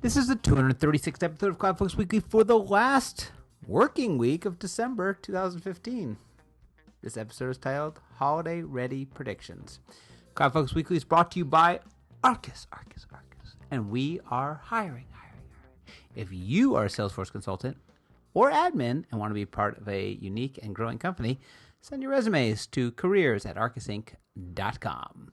This is the 236th episode of CloudFocus Weekly for the last working week of December 2015. This episode is titled Holiday Ready Predictions. CloudFocus Weekly is brought to you by Arkus. And we are hiring. If you are a Salesforce consultant or admin and want to be part of a unique and growing company, send your resumes to careers@arkusinc.com.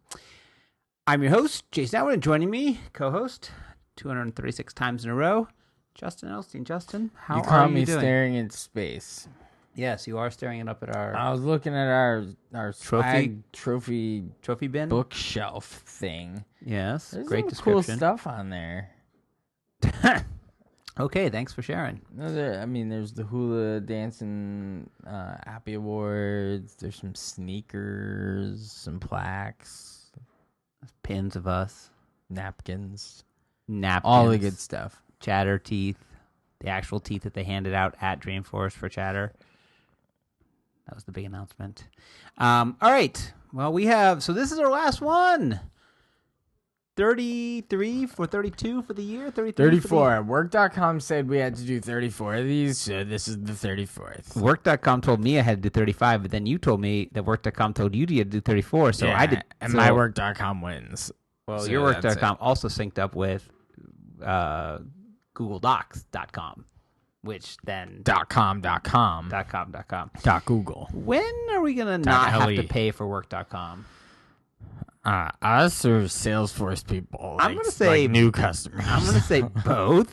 I'm your host, Jason Atwood, and joining me, co-host, 236 times in a row, Justin Elstein. Justin, how are you doing? You caught me staring into space. Yes, you are staring it up at our... I was looking at our trophy bin bookshelf thing. Yes, There's great some description. cool stuff on there. Okay, thanks for sharing. There's the hula dancing Appy Awards. There's some sneakers, some plaques, Pins of us, napkins, all the good stuff. Chatter teeth, the actual teeth that they handed out at Dreamforce for Chatter. That was the big announcement. All right. Well, so this is our last one. 33 for 32 for the year? 34. Work.com said we had to do 34 of these, so this is the 34th. Work.com told me I had to do 35, but then you told me that Work.com told you to do 34, so yeah, I did. And my Work.com wins. Well, so your Work.com also synced up with GoogleDocs.com, which then... .com. .google. When are we going to not have to pay for Work.com? Us or Salesforce people? I'm going to say new customers. I'm going to say both.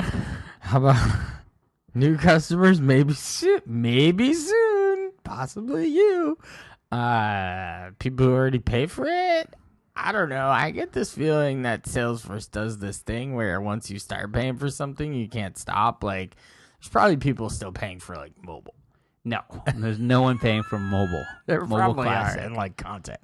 How about new customers? Maybe soon. Possibly you. People who already pay for it? I don't know. I get this feeling that Salesforce does this thing where once you start paying for something, you can't stop. Like, there's probably people still paying for, like, mobile. No, there's no one paying for mobile. There mobile probably classic. are, and like content.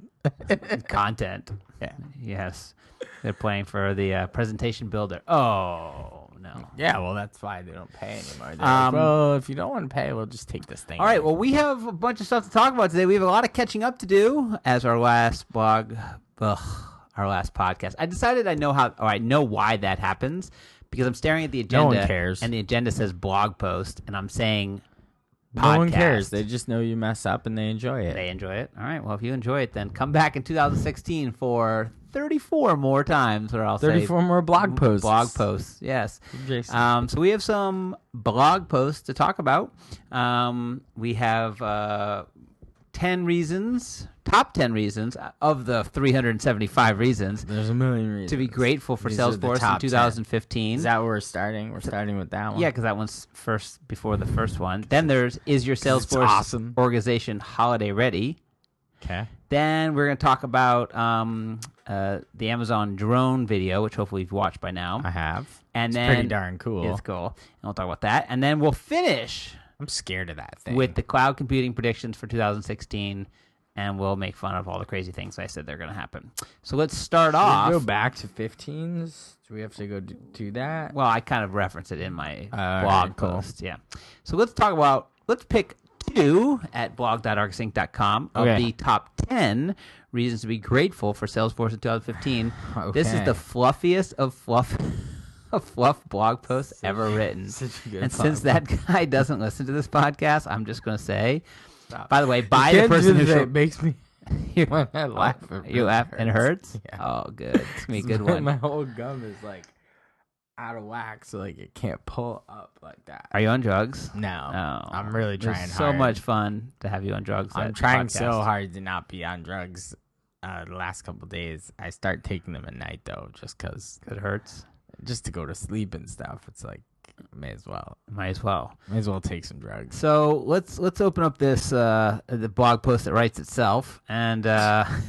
Content. Yeah. Yes. They're playing for the presentation builder. Oh, no. Yeah, well, that's why they don't pay anymore. Like, well, if you don't want to pay, we'll just take this thing. All right, well, we have a bunch of stuff to talk about today. We have a lot of catching up to do as our last our last podcast. I decided I know why that happens because I'm staring at the agenda. No one cares. And the agenda says blog post, and I'm saying podcast. No one cares. They just know you mess up and they enjoy it. They enjoy it. All right. Well, if you enjoy it, then come back in 2016 for 34 more times, or I'll 34 more blog posts. Blog posts, yes. Jason. So we have some blog posts to talk about. We have 10 reasons, top 10 reasons of the 375 reasons. There's a million reasons to be grateful for These are Salesforce the in 2015. 10. Is that where we're starting? We're starting with that one? Yeah, because that one's first before the first one. Then there's, is your Salesforce organization holiday ready? Okay. Then we're going to talk about the Amazon drone video, which hopefully you've watched by now. I have. And it's then pretty darn cool. It's cool. And we'll talk about that. And then we'll finish... I'm scared of that thing. With the cloud computing predictions for 2016, and we'll make fun of all the crazy things I said they're going to happen. So let's start off. Go back to 15s? Do we have to go do that? Well, I kind of reference it in my blog post. Yeah. So let's pick 2 at blog.arkusinc.com of the top 10 reasons to be grateful for Salesforce in 2015. Okay. This is the fluffiest of fluff blog post ever written. And since that guy doesn't listen to this podcast, I'm just going to say, by the way, by the person who it makes me laugh. You laugh and it hurts? Yeah. Oh, good. It's going to be a good one. My whole gum is like out of whack, so like it can't pull up like that. Are you on drugs? No. Oh, I'm really trying hard. So much fun to have you on drugs. I'm trying so hard to not be on drugs the last couple of days. I start taking them at night, though, just because it hurts. Just to go to sleep and stuff. It's like, may as well take some drugs. So let's open up this the blog post that writes itself, and I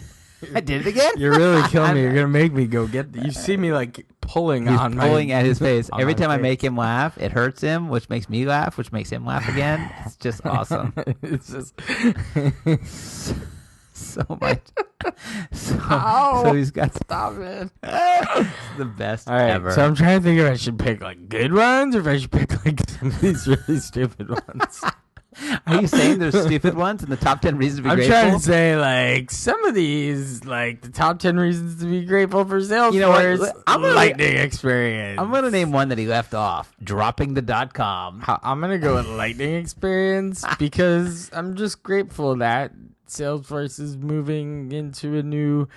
did it again. You're really killing me. You're gonna make me go get. You see me like pulling at his face every time I make him laugh. It hurts him, which makes me laugh, which makes him laugh again. It's just awesome. It's just so much. So he's got stop it. It's the best ever. So I'm trying to think if I should pick like good ones or if I should pick like some of these really stupid ones. I Are you saying there's stupid ones in the top 10 reasons to be I'm grateful? trying to say, like, some of these, like, the top 10 reasons to be grateful for Salesforce, You know what? lightning experience. I'm going to name one that he left off. Dropping the .com. I'm going to go with lightning experience because I'm just grateful that Salesforce is moving into a new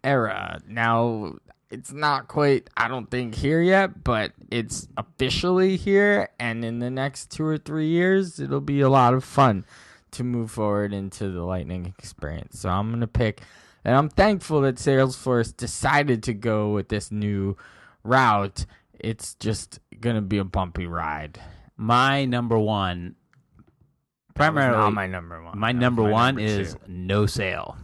era. Now, it's not quite, I don't think, here yet, but it's officially here, and in the next 2 or 3 years, it'll be a lot of fun to move forward into the lightning experience. So I'm going to pick, and I'm thankful that Salesforce decided to go with this new route. It's just going to be a bumpy ride. My number one, primarily, not my number one. My number one is no sale.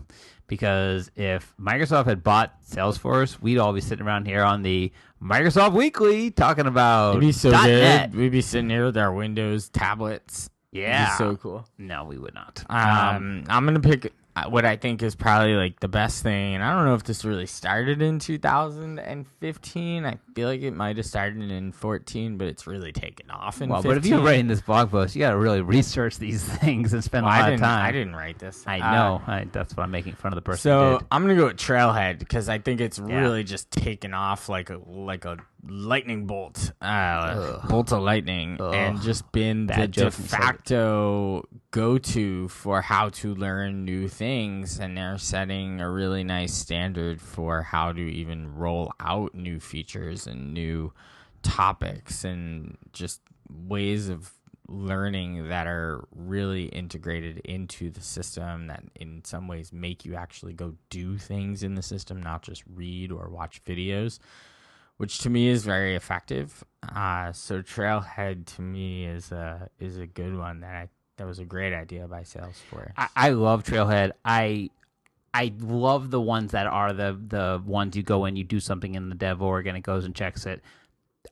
Because if Microsoft had bought Salesforce, we'd all be sitting around here on the Microsoft Weekly talking about It'd be so .NET. good. We'd be sitting here with our Windows tablets. Yeah. It'd be so cool. No, we would not. I'm going to pick what I think is probably like the best thing. And I don't know if this really started in 2015. I feel like it might have started in 14, but it's really taken off in 15. But if you're writing this blog post, you got to really research these things and spend a lot of time. I didn't write this. I know. That's why I'm making fun of the person So who did. I'm going to go with Trailhead because I think it's really just taken off like a lightning bolt, bolt of lightning, and just been the de facto go-to for how to learn new things. And they're setting a really nice standard for how to even roll out new features and new topics and just ways of learning that are really integrated into the system that in some ways make you actually go do things in the system, not just read or watch videos, which to me is very effective. So Trailhead to me is a good one that was a great idea by Salesforce. I love Trailhead. I love the ones that are the ones you go in, you do something in the dev org, and it goes and checks it.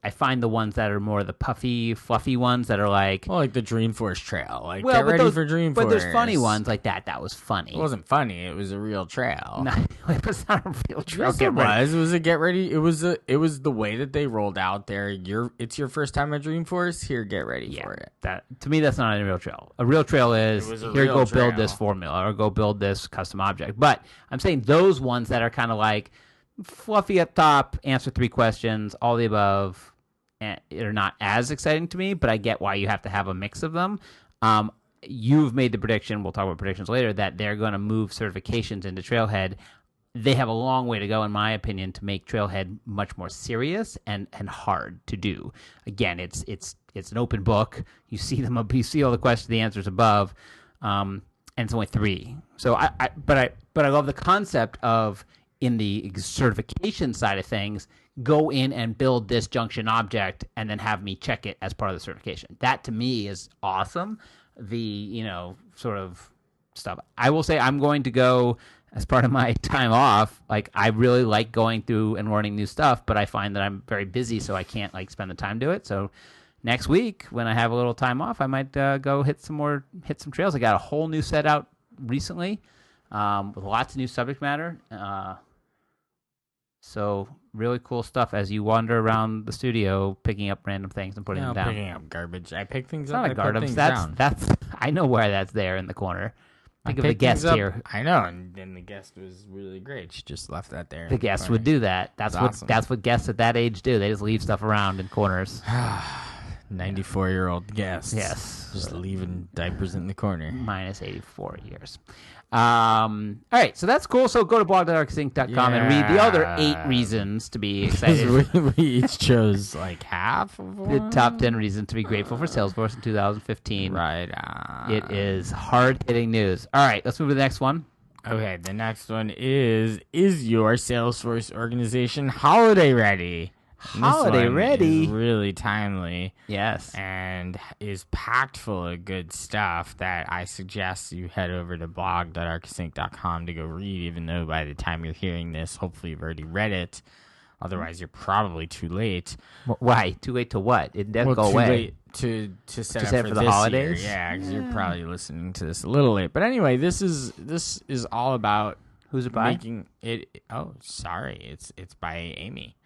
I find the ones that are more the puffy, fluffy ones that are like... Well, like the Dreamforce trail. Like, get ready for Dreamforce. But there's funny ones like that. That was funny. It wasn't funny. It was a real trail. No, it was not a real trail. Yes, it was. It was a get ready. It was the way that they rolled out there. It's your first time at Dreamforce. Here, get ready for it. That to me, that's not a real trail. A real trail is here, go build this formula or go build this custom object. But I'm saying those ones that are kind of like fluffy up top, answer 3 questions, all the above. Are not as exciting to me, but I get why you have to have a mix of them. You've made the prediction, we'll talk about predictions later, that they're going to move certifications into Trailhead. They have a long way to go, in my opinion, to make Trailhead much more serious and hard to do. Again, it's an open book. You see them, you see all the questions, the answers above, and it's only 3. So but I love the concept of, in the certification side of things, go in and build this junction object and then have me check it as part of the certification. That to me is awesome. The, sort of stuff. I will say I'm going to go as part of my time off. Like, I really like going through and learning new stuff, but I find that I'm very busy, so I can't spend the time to it. So next week when I have a little time off, I might go hit some trails. I got a whole new set out recently with lots of new subject matter. So really cool stuff as you wander around the studio, picking up random things and putting them down. Picking up garbage. I pick things It's up. not I garbage. put things down. That's. I know where that's there in the corner. Think of the guest here. I know, and the guest was really great. She just left that there. The guest would do that. That's awesome. That's what guests at that age do. They just leave stuff around in corners. 94-year-old guests. Yes. Just leaving diapers in the corner. Minus 84 years. All right, so that's cool. So go to blog.arkusinc.com and read the other 8 reasons to be excited. we each chose like half of one. The top 10 reasons to be grateful for Salesforce in 2015. Right. It is hard-hitting news. All right, let's move to the next one. Okay, the next one is your Salesforce organization holiday ready? Holiday ready is really timely. Yes. And is packed full of good stuff that I suggest you head over to blog.arkusinc.com to go read, even though by the time you're hearing this, hopefully you've already read it. Otherwise, you're probably too late. Why? Too late to what? It doesn't go away. Too late to set up for the this holidays? Year. Yeah, because you're probably listening to this a little late. But anyway, this is all about who's it by? Making it. Oh, sorry, it's by Amy.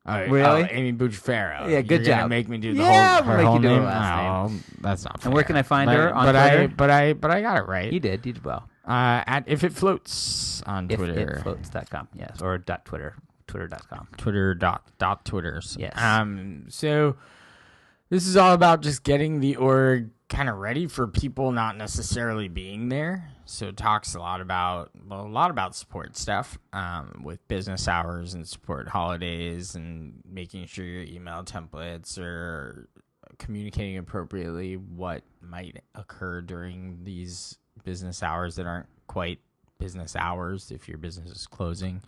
Really? Amy Bouchafaro. Yeah, good You're job. Gonna make me do the Yeah, whole, I'm her gonna whole make you do her name. last name. That's not fair. And where can I find her on but Twitter? But I got it right. You did well. At If It Floats on Twitter. Ifitfloats.com, yes, or .twitter, twitter.com. Twitters. Yes. So this is all about just getting the org kind of ready for people not necessarily being there. So it talks a lot about support stuff with business hours and support holidays and making sure your email templates are communicating appropriately what might occur during these business hours that aren't quite business hours if your business is closing.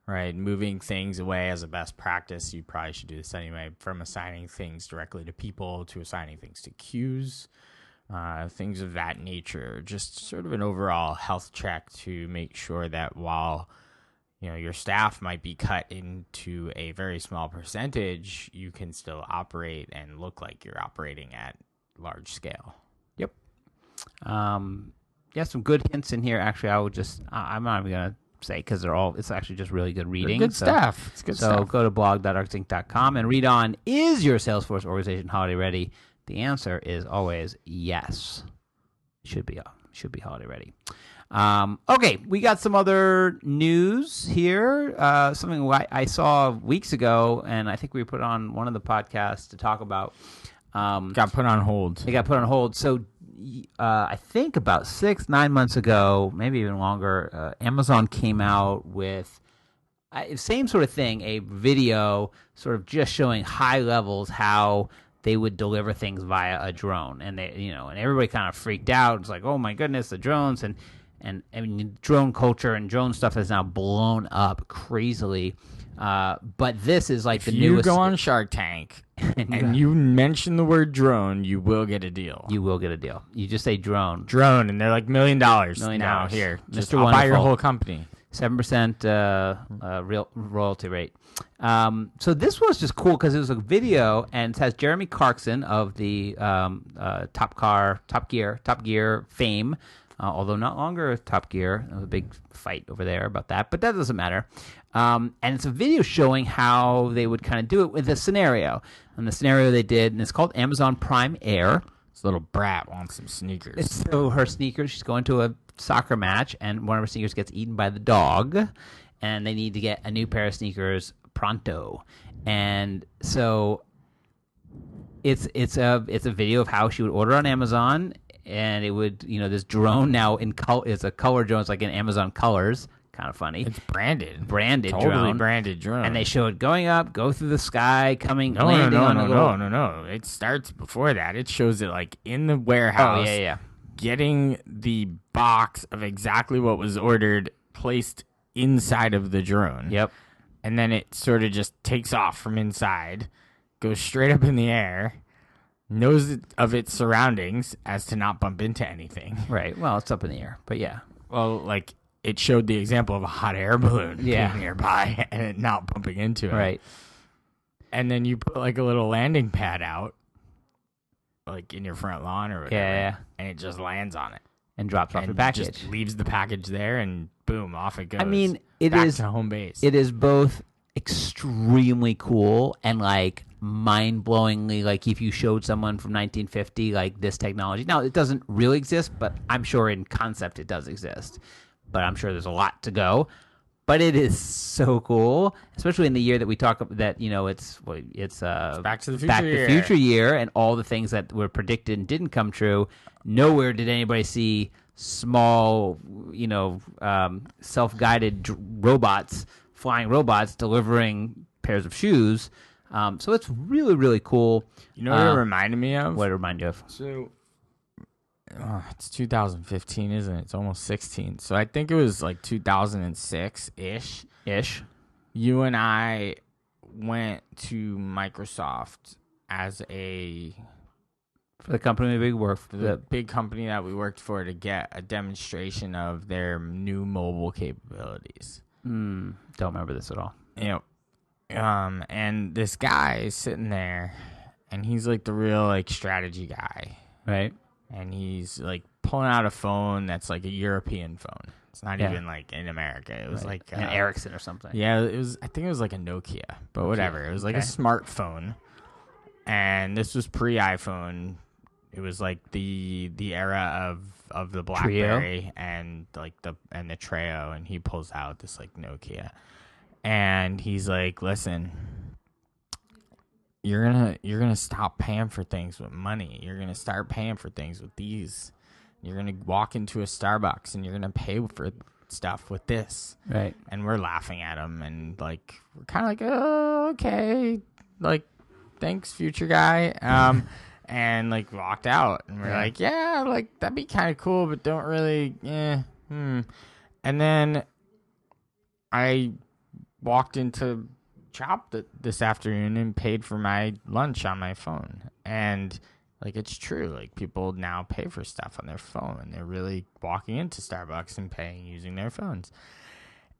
Right, moving things away as a best practice. You probably should do this anyway, from assigning things directly to people to assigning things to queues, things of that nature. Just sort of an overall health check to make sure that while your staff might be cut into a very small percentage, you can still operate and look like you're operating at large scale. Yep. Some good hints in here. Actually, I'm not even gonna say because it's actually just really good reading. Good stuff. It's good stuff. So go to blog.arkusinc.com and read on, is your Salesforce organization holiday ready? The answer is always yes. Should be holiday ready. Okay, we got some other news here. Something I saw weeks ago, and I think we put on one of the podcasts to talk about. Got put on hold. It got put on hold. So I think about 6-9 months ago, maybe even longer, Amazon came out with same sort of thing, a video sort of just showing high levels how they would deliver things via a drone, and and everybody kind of freaked out. It's like, oh my goodness, the drones, and I mean, drone culture and drone stuff has now blown up crazily. But this is like the newest. You go on Shark Tank and you mention the word drone, you will get a deal. You will get a deal. You just say drone, and they're like $1 million. Now here, just Mr. buy your whole company. 7% real royalty rate. So this was just cool because it was a video, and it has Jeremy Clarkson of the Top Gear fame. Although not longer Top Gear. There was a big fight over there about that, but that doesn't matter. And it's a video showing how they would kind of do it with a scenario. And the scenario they did, and it's called Amazon Prime Air. This little brat wants some sneakers. So her sneakers, she's going to a soccer match, and one of her sneakers gets eaten by the dog, and they need to get a new pair of sneakers pronto. And so it's a video of how she would order on Amazon. And it would, this drone now it's a color drone. It's like in Amazon colors. Kind of funny. It's branded totally drone. Branded drone. And they show it going up, go through the sky, landing on a little... No. It starts before that. It shows it like in the warehouse. Oh, yeah. Getting the box of exactly what was ordered placed inside of the drone. Yep. And then it sort of just takes off from inside, goes straight up in the air, knows of its surroundings as to not bump into anything. Right. Well, it's up in the air, but yeah. Well, like it showed the example of a hot air balloon being nearby and it not bumping into it. Right. And then you put like a little landing pad out, like in your front lawn or whatever, and it just lands on it. And drops off the package. Just leaves the package there and boom, off it goes. I mean, it back is to home base. It is both extremely cool and like mind-blowingly, like if you showed someone from 1950 like this technology. Now, it doesn't really exist, but I'm sure in concept it does exist. But I'm sure there's a lot to go. But it is so cool, especially in the year that we talk about that, it's Back to the Future year, and all the things that were predicted and didn't come true. Nowhere did anybody see small, self-guided flying robots delivering pairs of shoes. So it's really, really cool. You know what it reminded me of? What it reminded you of? So it's 2015, isn't it? It's almost 16. So I think it was like 2006-ish. You and I went to Microsoft for the company we worked for. The big company that we worked for to get a demonstration of their new mobile capabilities. Don't remember this at all. And this guy is sitting there, and he's like the real like strategy guy, right? And he's like pulling out a phone that's like a European phone. It's not even like in America. It was like an Ericsson or something. Yeah, it was. I think it was like a Nokia, but whatever. It was like a smartphone, and this was pre-iPhone. It was like the era of the BlackBerry Trio? And like the Treo, and he pulls out this like Nokia, and he's like, "Listen, you're gonna stop paying for things with money. You're gonna start paying for things with these. You're gonna walk into a Starbucks and you're gonna pay for stuff with this." Right. And we're laughing at him, and like we're kind of like, "Oh, okay, like thanks, future guy." And like walked out, and we're like, "Yeah, like that'd be kind of cool, but don't really, And then I walked into Chop this afternoon and paid for my lunch on my phone, and like it's true, like people now pay for stuff on their phone. They're really walking into Starbucks and paying using their phones,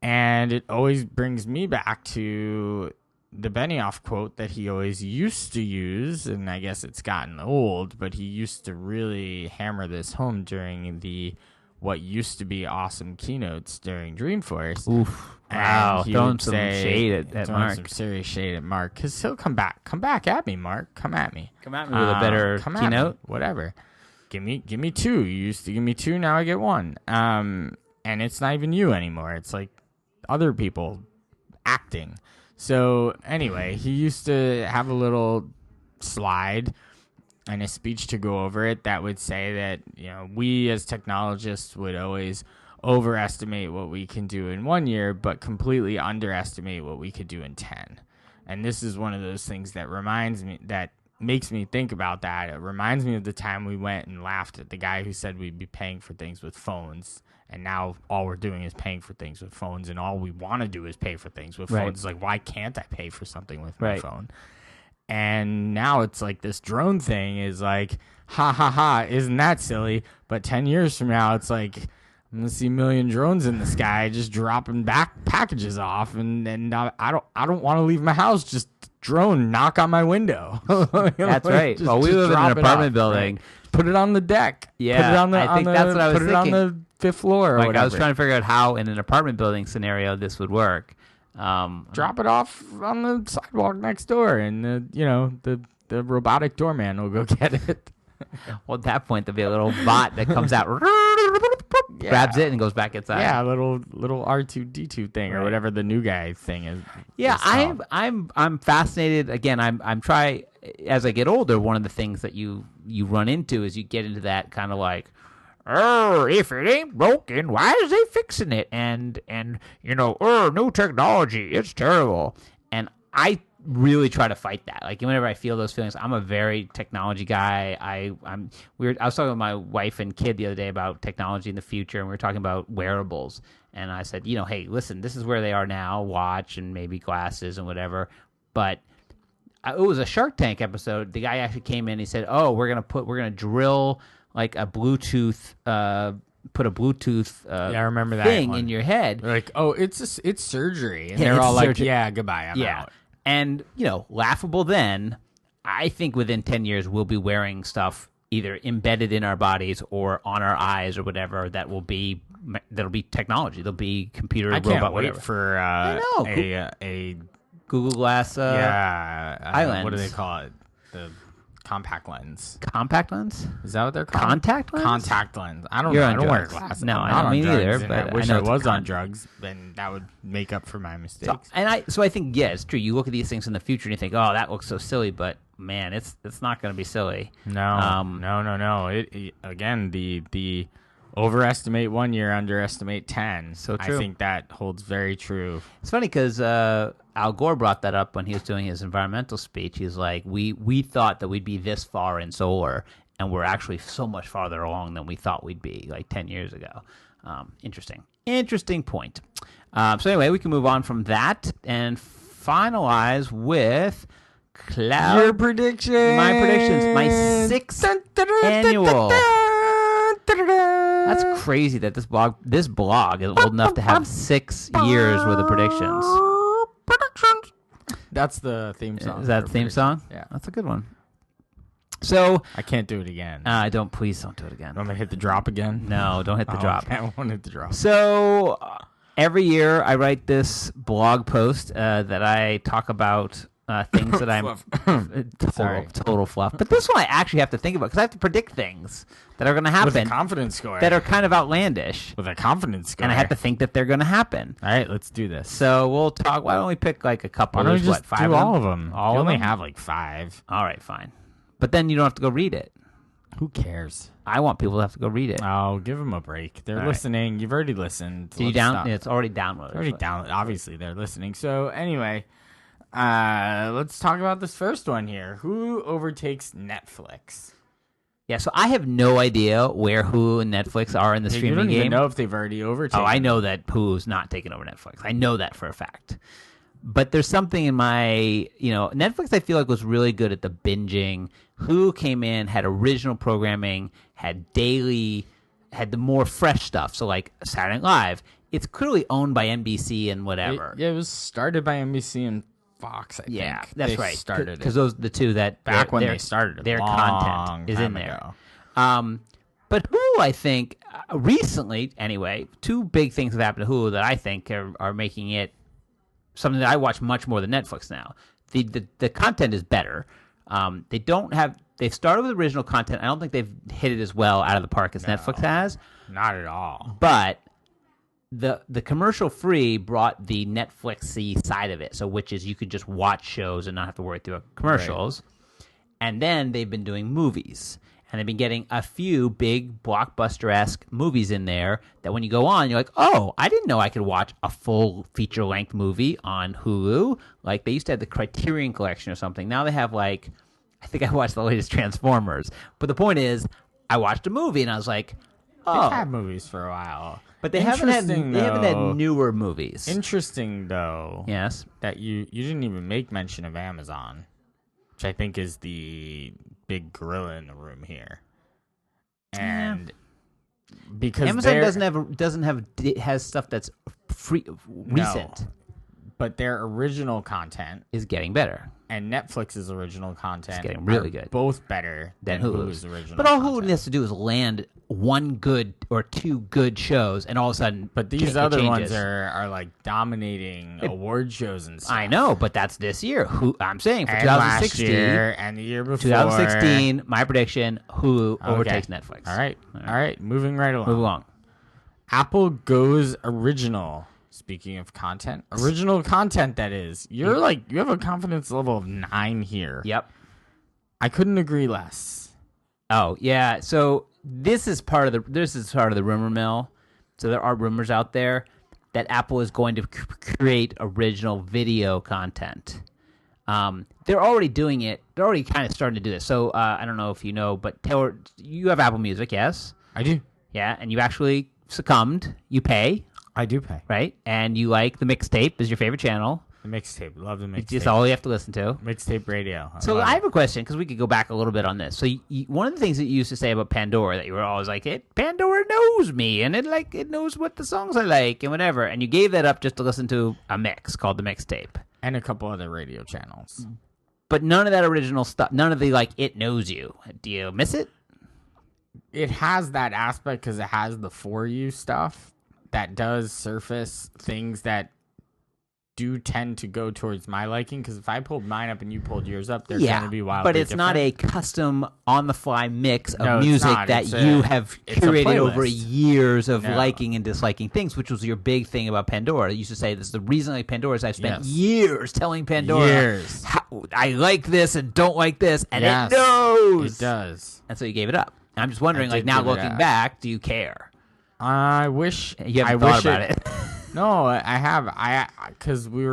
and it always brings me back to the Benioff quote that he always used to use, and I guess it's gotten old, but he used to really hammer this home during what used to be awesome keynotes during Dreamforce. Oof. Wow, throwing some shade at Mark. Some serious shade at Mark, because he'll come back at me, Mark. Come at me with a better keynote. Whatever. Give me two. You used to give me two, now I get one. And it's not even you anymore. It's like other people acting. So anyway, he used to have a little slide and a speech to go over it that would say that, we as technologists would always overestimate what we can do in 1 year, but completely underestimate what we could do in 10. And this is one of those things that makes me think about that. It reminds me of the time we went and laughed at the guy who said we'd be paying for things with phones, and now all we're doing is paying for things with phones, and all we want to do is pay for things with phones. It's like, why can't I pay for something with my phone? And now it's like this drone thing is like, ha ha ha, isn't that silly? But 10 years from now, it's like, I'm gonna see a million drones in the sky just dropping back packages off, and I don't want to leave my house. Just drone knock on my window. That's right. Well, we live in an apartment building. Right? Put it on the deck. Yeah, put it on the, I think that's what I was thinking. Put it on the 5th floor. Or like whatever. I was trying to figure out how in an apartment building scenario this would work. Drop it off on the sidewalk next door, and the robotic doorman will go get it. Well, at that point, there'll be a little bot that comes out, grabs it, and goes back inside. Yeah, a little R2D2 thing or whatever the new guy thing is. Yeah, I'm fascinated. Again, I'm trying as I get older. One of the things that you run into is you get into that kind of like, oh, if it ain't broken, why is they fixing it? And new technology, it's terrible. And I really try to fight that. Like whenever I feel those feelings, I'm a very technology guy. I was talking with my wife and kid the other day about technology in the future, and we were talking about wearables. And I said, hey, listen, this is where they are now, watch and maybe glasses and whatever. But it was a Shark Tank episode. The guy actually came in and he said, oh, we're gonna drill like a Bluetooth put a Bluetooth I remember that thing one. In your head. They're like, oh, it's surgery. And they're all like, surgery. Yeah, goodbye, I'm out. And, laughable then, I think within 10 years we'll be wearing stuff either embedded in our bodies or on our eyes or whatever that'll be technology. There'll be computer, robot, whatever. I can't wait for a Google Glass Island. What do they call it? The compact lens. Compact lens? Is that what they're called? Contact lens? Contact lens. I don't know. I don't wear glasses. No, I don't mean either. But I wish I was on drugs, then that would make up for my mistakes. So I think, yeah, it's true. You look at these things in the future and you think, oh, that looks so silly, but man, it's not going to be silly. No. It again, the overestimate 1 year, underestimate 10. So true. I think that holds very true. It's funny because Al Gore brought that up when he was doing his environmental speech. He's like, we thought that we'd be this far in solar, and we're actually so much farther along than we thought we'd be like 10 years ago. Interesting point. So anyway, we can move on from that and finalize with Your predictions. My predictions. My 6th annual. That's crazy that this blog is old enough to have 6 years worth of predictions. That's the theme song. Is that the theme song? Yeah. That's a good one. So I can't do it again. please don't do it again. Want me to hit the drop again? No, don't hit the drop. Okay, I won't hit the drop. So every year I write this blog post that I talk about things that I'm total fluff. But this one I actually have to think about because I have to predict things that are going to happen. With a confidence score. That are kind of outlandish. With a confidence score. And I have to think that they're going to happen. All right, let's do this. So we'll talk. Why don't we pick like a couple? Why don't we just 5 do all of them? All you of only them? have like 5. All right, fine. But then you don't have to go read it. Who cares? I want people to have to go read it. Oh, give them a break. They're listening. You've already listened. Did you down? It's already downloaded. It's already downloaded. Obviously, they're listening. So anyway, let's talk about this first one here. Who overtakes Netflix? Yeah, so I have no idea where Hulu and Netflix are in the streaming game. You don't even know if they've already overtaken. Oh, I know that Hulu's not taking over Netflix. I know that for a fact. But there's something in my, Netflix I feel like was really good at the binging. Hulu came in, had original programming, had the more fresh stuff. So like Saturday Night Live, it's clearly owned by NBC and whatever. It was started by NBC and Fox, I think. Yeah, that's right. Started because those are the two that back when they started. Their content is in there. But Hulu, I think, recently, anyway, 2 big things have happened to Hulu that I think are making it something that I watch much more than Netflix now. The content is better. They've started with original content. I don't think they've hit it as well out of the park as Netflix has. Not at all. But the commercial free brought the Netflix-y side of it, so which is you could just watch shows and not have to worry through commercials. Right. And then they've been doing movies. And they've been getting a few big blockbuster-esque movies in there that when you go on, you're like, oh, I didn't know I could watch a full feature-length movie on Hulu. Like, they used to have the Criterion Collection or something. Now they have, I think I watched the latest Transformers. But the point is, I watched a movie, and I was like, oh. They've had movies for a while. But they haven't had newer movies. Interesting, though. Yes. That you didn't even make mention of Amazon, which I think is the big gorilla in the room here. And because Amazon has stuff that's recent. But their original content is getting better. And Netflix's original content is getting really good. Both better than Hulu's original But all content. Hulu has to do is land 1 good or 2 good shows, and all of a sudden, but these other ones are like dominating award shows and stuff. I know, but that's this year. I'm saying for and 2016 last year and the year before. 2016, my prediction: Hulu overtakes Netflix. All right. Moving right along. Move along. Apple goes original. Speaking of content, original content that is. You have a confidence level of 9 here. Yep. I couldn't agree less. Oh, yeah. So this is part of the rumor mill. So there are rumors out there that Apple is going to create original video content. They're already doing it. They're already kind of starting to do this. So I don't know if you know, but Taylor, you have Apple Music, yes? I do. Yeah, and you actually succumbed. You pay. I do pay. Right? And you like the mixtape is your favorite channel. The mixtape. Love the mixtape. It's all you have to listen to. Mixtape radio. I have a question, because we could go back a little bit on this. So one of the things that you used to say about Pandora, that you were always like, Pandora knows me, and it knows what the songs I like, and whatever. And you gave that up just to listen to a mix called the mixtape. And a couple other radio channels. But none of that original stuff, none of the, it knows you. Do you miss it? It has that aspect because it has the For You stuff that does surface things that do tend to go towards my liking, because if I pulled mine up and you pulled yours up, they're going to be wildly but it's different. not a custom on-the-fly mix of music that you have it's curated over years of liking and disliking things, which was your big thing about Pandora. You used to say, this is the reason I like Pandora is I've spent years telling Pandora how I like this and don't like this, and it knows. It does. And so you gave it up. And I'm just wondering, now looking back, do you care? I wish you haven't thought about it. No, I have. Because we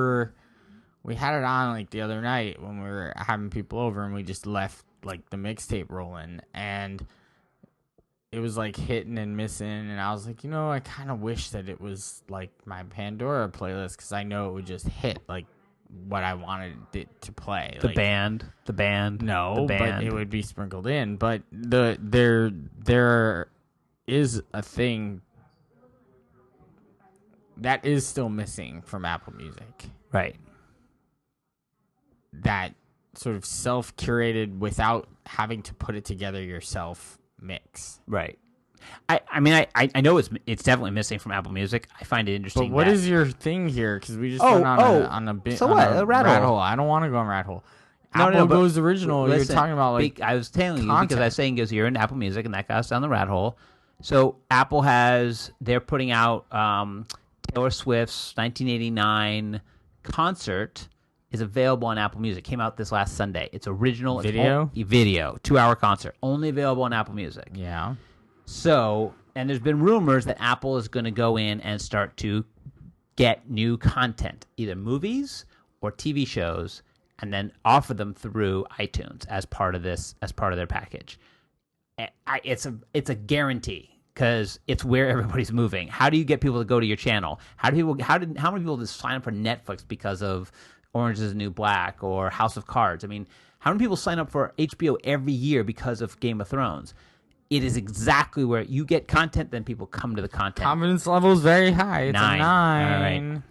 had it on the other night when we were having people over, and we just left the mixtape rolling, and it was hitting and missing, and I was like, I kind of wish that it was my Pandora playlist, because I know it would just hit what I wanted it to play. The band. No, the band. But it would be sprinkled in. But there is a thing that is still missing from Apple Music. Right. That sort of self-curated without having to put it together yourself mix. Right. I mean, I know it's definitely missing from Apple Music. I find it interesting. But what is your thing here? Because we just went on a bit. So what? A rat hole. I don't want to go on rat hole. No, Apple but goes original. Listen, you're talking about like I was telling you content. because I was saying you're in Apple Music and that got us down the rat hole. So Apple they're putting out Taylor Swift's 1989 concert is available on Apple Music. Came out this last Sunday. It's original video, 2-hour concert, only available on Apple Music. Yeah. So, and there's been rumors that Apple is going to go in and start to get new content, either movies or TV shows, and then offer them through iTunes as part of their package. It's a guarantee because it's where everybody's moving. How do you get people to go to your channel? How many people just sign up for Netflix because of Orange is the New Black or House of Cards? I mean, how many people sign up for HBO every year because of Game of Thrones? It is exactly where you get content, then people come to the content. Confidence level is very high. It's 9. a 9. All right.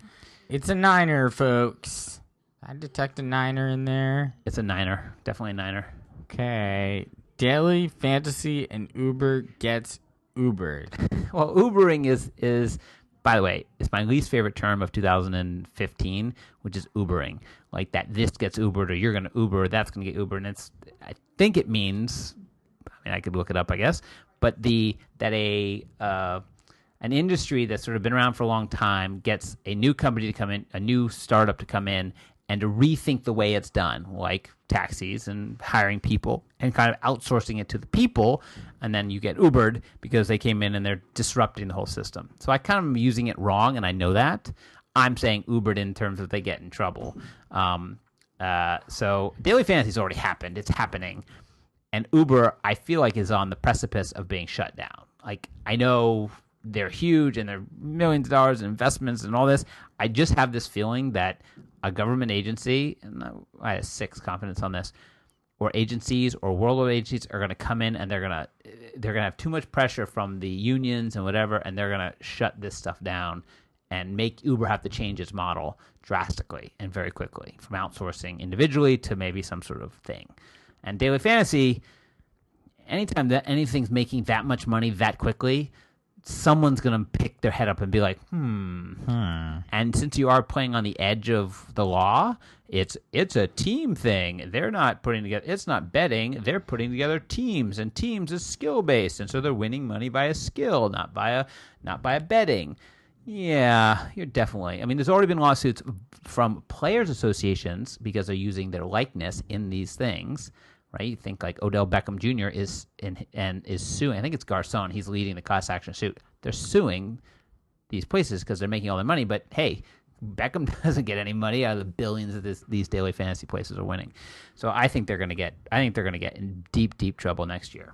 It's a 9er, folks. I detect a 9er in there. It's a 9er. Definitely a 9er. Okay. Daily Fantasy and Uber gets Ubered. Well, Ubering is, by the way, it's my least favorite term of 2015, which is Ubering. Like that this gets Ubered or you're going to Uber, that's going to get Ubered. And I think it means... I could look it up, I guess, but an industry that's sort of been around for a long time gets a new company to come in, a new startup to come in, and to rethink the way it's done, like taxis and hiring people, and kind of outsourcing it to the people, and then you get Ubered because they came in and they're disrupting the whole system. So I kind of am using it wrong, and I know that. I'm saying Ubered in terms of they get in trouble. So Daily Fantasy's already happened. It's happening. And Uber, I feel like, is on the precipice of being shut down. Like, I know they're huge and they're millions of dollars in investments and all this. I just have this feeling that a government agency, and I have 6 confidence on this, or agencies or worldwide agencies are going to come in and they're going to have too much pressure from the unions and whatever, and they're going to shut this stuff down and make Uber have to change its model drastically and very quickly, from outsourcing individually to maybe some sort of thing. And Daily Fantasy, anytime that anything's making that much money that quickly, someone's going to pick their head up and be like, And since you are playing on the edge of the law, it's a team thing. They're not putting together, it's not betting. They're putting together teams, and teams is skill-based. And so they're winning money by a skill, not by a betting. Yeah, you're definitely. I mean, there's already been lawsuits from players' associations because they're using their likeness in these things, right? You think like Odell Beckham Jr. is suing. I think it's Garcon. He's leading the class action suit. They're suing these places because they're making all their money. But hey, Beckham doesn't get any money out of the billions that these daily fantasy places are winning. So I think they're going to get. I think they're going to get in deep trouble next year.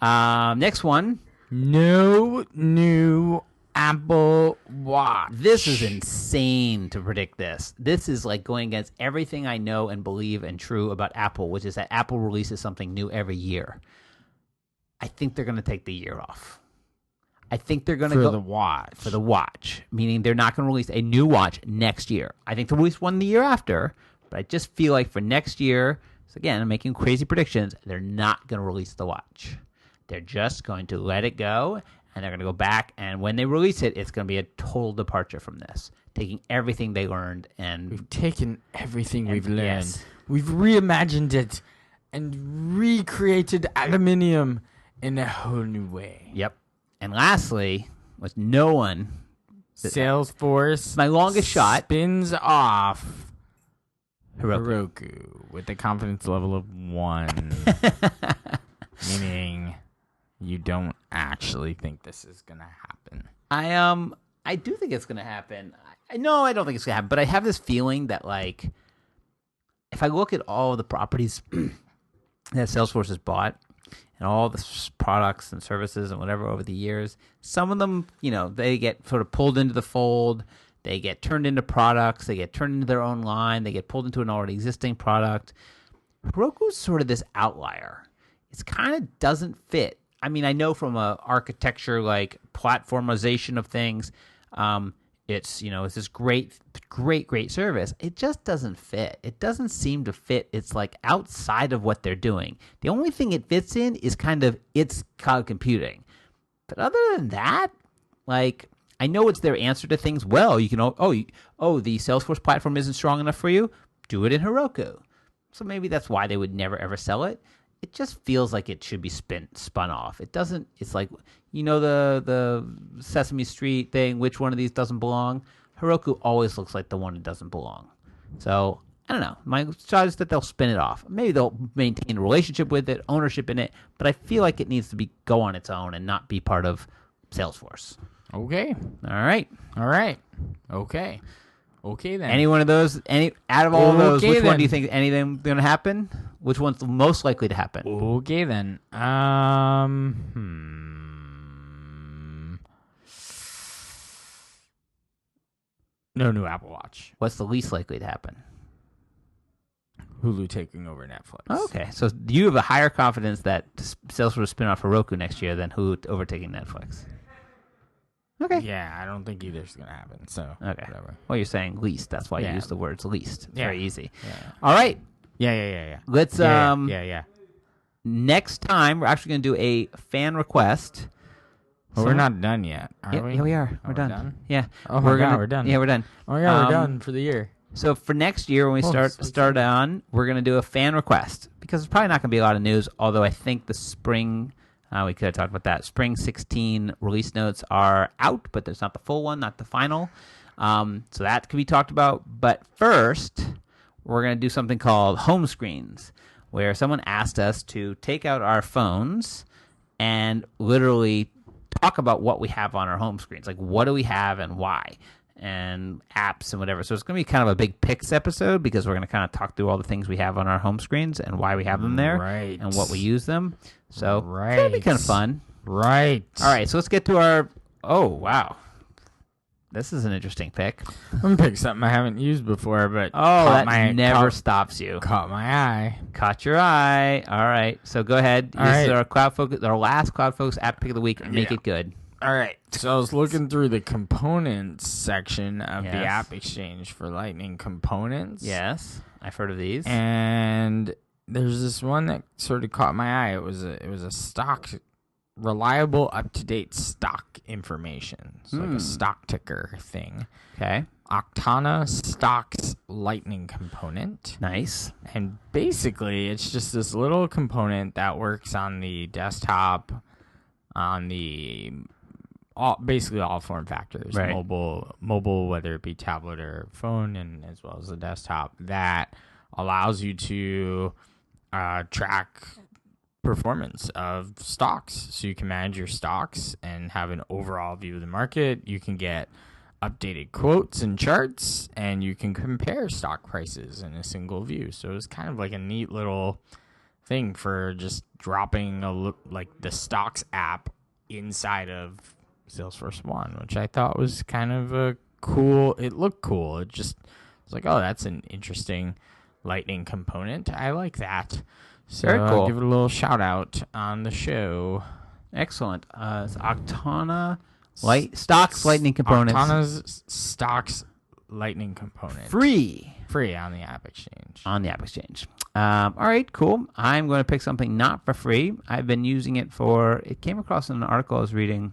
Next one. No new Apple Watch. This is insane to predict this. This is like going against everything I know and believe and true about Apple, which is that Apple releases something new every year. I think they're going to take the year off. I think they're going to go for the watch, meaning they're not going to release a new watch next year. I think they'll release one the year after, but I just feel like for next year, so again, I'm making crazy predictions, they're not going to release the watch. They're just going to let it go. And they're going to go back, and when they release it, it's going to be a total departure from this, taking everything they learned. And we've taken everything we've learned. Yes. We've reimagined it and recreated aluminium in a whole new way. Yep. And lastly, was no one. Salesforce, my longest shot, spins off Heroku with a confidence level of 1. Meaning... you don't actually think this is going to happen. I do think it's going to happen. No, I don't think it's going to happen. But I have this feeling that, like, if I look at all of the properties that Salesforce has bought and all the products and services and whatever over the years, some of them, they get sort of pulled into the fold. They get turned into products. They get turned into their own line. They get pulled into an already existing product. Heroku's sort of this outlier. It kind of doesn't fit. I mean, I know from a architecture, like platformization of things, it's this great service. It just doesn't fit. It doesn't seem to fit. It's like outside of what they're doing. The only thing it fits in is kind of it's cloud computing. But other than that, like, I know it's their answer to things. Well, you can the Salesforce platform isn't strong enough for you. Do it in Heroku. So maybe that's why they would never ever sell it. It just feels like it should be spun off. It doesn't. It's like, the Sesame Street thing. Which one of these doesn't belong? Heroku always looks like the one that doesn't belong. So I don't know. My thought is that they'll spin it off. Maybe they'll maintain a relationship with it, ownership in it. But I feel like it needs to go on its own and not be part of Salesforce. Okay. All right. Okay. Okay then. Any one of those? Out of all of those, which one do you think anything going to happen? Which one's the most likely to happen? Okay then. No new Apple Watch. What's the least likely to happen? Hulu taking over Netflix. Okay, so you have a higher confidence that Salesforce will spin off Heroku next year than Hulu overtaking Netflix. Okay. Yeah, I don't think either's going to happen. So okay. Whatever. Well, you're saying least. That's why you use the words least. It's very easy. Yeah. All right. Yeah. Let's Yeah. Next time we're actually going to do a fan request. Well, we're not done yet, are we? Yeah, we are. We're done. Done? Yeah. Oh my God, we're done. Yeah, we're done. Oh my God, we're done for the year. So for next year, when we start on, we're going to do a fan request because it's probably not going to be a lot of news. Although I think the spring, we could have talked about that. Spring 16 release notes are out, but there's not the full one, not the final. So that could be talked about. But first, we're going to do something called home screens, where someone asked us to take out our phones and literally talk about what we have on our home screens. Like, what do we have and why? And apps and whatever. So it's going to be kind of a big picks episode because we're going to kind of talk through all the things we have on our home screens and why we have them there and what we use them. So it's going to be kind of fun. Right. All right. So let's get to our... Oh, wow. This is an interesting pick. I'm going to pick something I haven't used before, but... Oh, that never stops you. Caught my eye. Caught your eye. All right. So go ahead. This is our CloudFocus, our last CloudFocus app pick of the week. Make it good. All right. So I was looking through the components section of the App Exchange for Lightning components. Yes, I've heard of these. And there's this one that sort of caught my eye. It was a stock, reliable, up-to-date stock information. It's like a stock ticker thing. Okay. Octana Stocks Lightning component. Nice. And basically, it's just this little component that works on the desktop, on the... basically all form factors, right. mobile, whether it be tablet or phone, and as well as the desktop, that allows you to track performance of stocks. So you can manage your stocks and have an overall view of the market. You can get updated quotes and charts, and you can compare stock prices in a single view. So it's kind of like a neat little thing for just dropping the stocks app inside of Salesforce One, which I thought was kind of a cool. It looked cool. It was like, oh, that's an interesting Lightning component. I like that. So very cool. I'll give it a little shout out on the show. Excellent. It's Octana Stocks Lightning components. Octana's Stocks Lightning component. Free on the App Exchange. All right, cool. I'm going to pick something not for free. I've been using it it came across in an article I was reading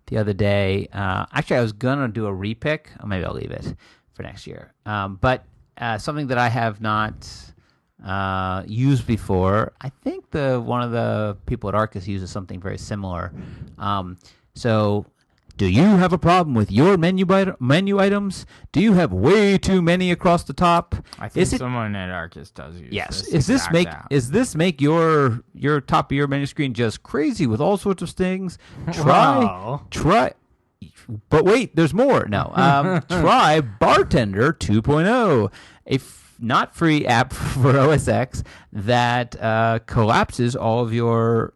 the other day. Actually, I was going to do a repick. Or maybe I'll leave it for next year. But something that I have not used before, I think one of the people at Arkus uses something very similar. So do you have a problem with your menu items? Do you have way too many across the top? I think someone at Arkus does use this. Does this make your top of your menu screen just crazy with all sorts of things? Try. But wait, there's more. No. Try Bartender 2.0, a not free app for OS X that collapses all of your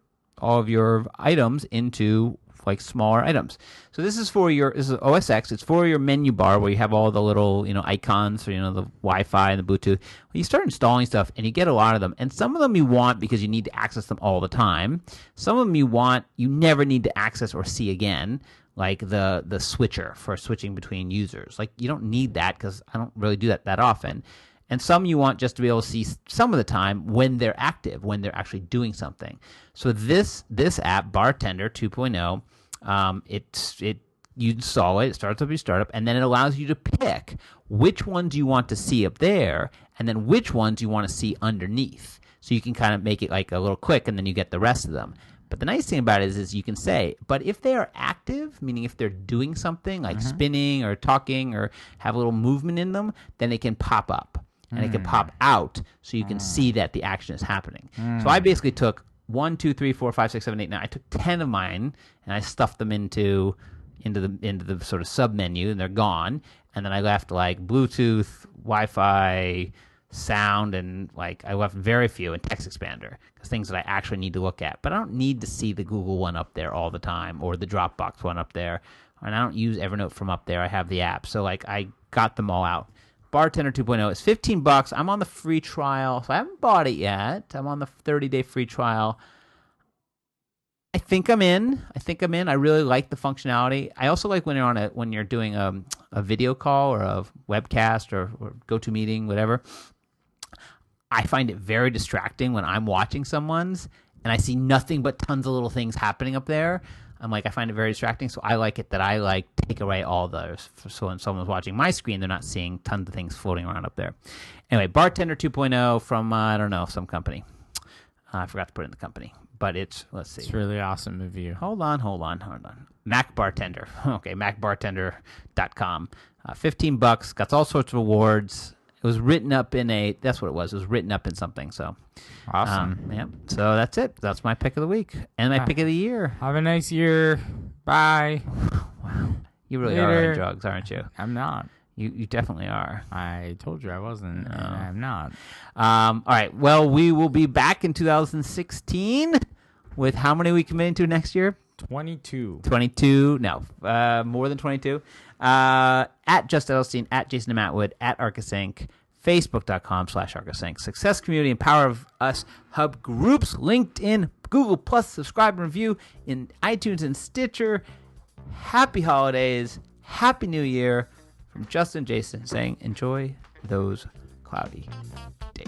items into like smaller items. So this is OS X. It's for your menu bar where you have all the little, icons for, the Wi-Fi and the Bluetooth. Well, you start installing stuff and you get a lot of them. And some of them you want because you need to access them all the time. Some of them you never need to access or see again, like the switcher for switching between users. Like you don't need that because I don't really do that often. And some you want just to be able to see some of the time when they're active, when they're actually doing something. So this app, Bartender 2.0, you install it, it starts up your startup, and then it allows you to pick which ones you want to see up there, and then which ones you want to see underneath. So you can kind of make it like a little click, and then you get the rest of them. But the nice thing about it is you can say, but if they are active, meaning if they're doing something like spinning or talking or have a little movement in them, then they can pop up. And it can pop out so you can see that the action is happening. So I basically took 1, 2, 3, 4, 5, 6, 7, 8, 9. I took 10 of mine and I stuffed them into the sort of sub menu, and they're gone. And then I left like Bluetooth, Wi-Fi, sound, and like I left very few, and text expander, because things that I actually need to look at. But I don't need to see the Google one up there all the time, or the Dropbox one up there. And I don't use Evernote from up there. I have the app. So like I got them all out. Bartender 2.0 is $15. I'm on the free trial, so I haven't bought it yet. I'm on the 30-day free trial. I think I'm in. I really like the functionality. I also like when you're doing a video call or a webcast or GoToMeeting, whatever. I find it very distracting when I'm watching someone's and I see nothing but tons of little things happening up there. I find it very distracting, so I like it that I take away all those. So when someone's watching my screen, they're not seeing tons of things floating around up there. Anyway, Bartender 2.0 from, I don't know, some company. I forgot to put in the company, but let's see. It's really awesome of you. Hold on. Mac Bartender. Okay, macbartender.com. $15, got all sorts of awards. It was written up that's what it was. It was written up in something, so. Awesome. Yeah. So that's it. That's my pick of the week and my pick of the year. Have a nice year. Bye. Wow. You really Later. are on drugs, aren't you? I'm not. You definitely are. I told you I wasn't, and I'm not. All right. Well, we will be back in 2016 with how many are we committing to next year? 22. 22. No, more than 22. At Just Edelstein, at Jason and Matt Wood, at Arkus Inc., Facebook.com/Arkus Inc. Success Community and Power of Us Hub Groups, LinkedIn, Google Plus, subscribe and review in iTunes and Stitcher. Happy holidays. Happy New Year. From Justin and Jason saying, enjoy those cloudy days.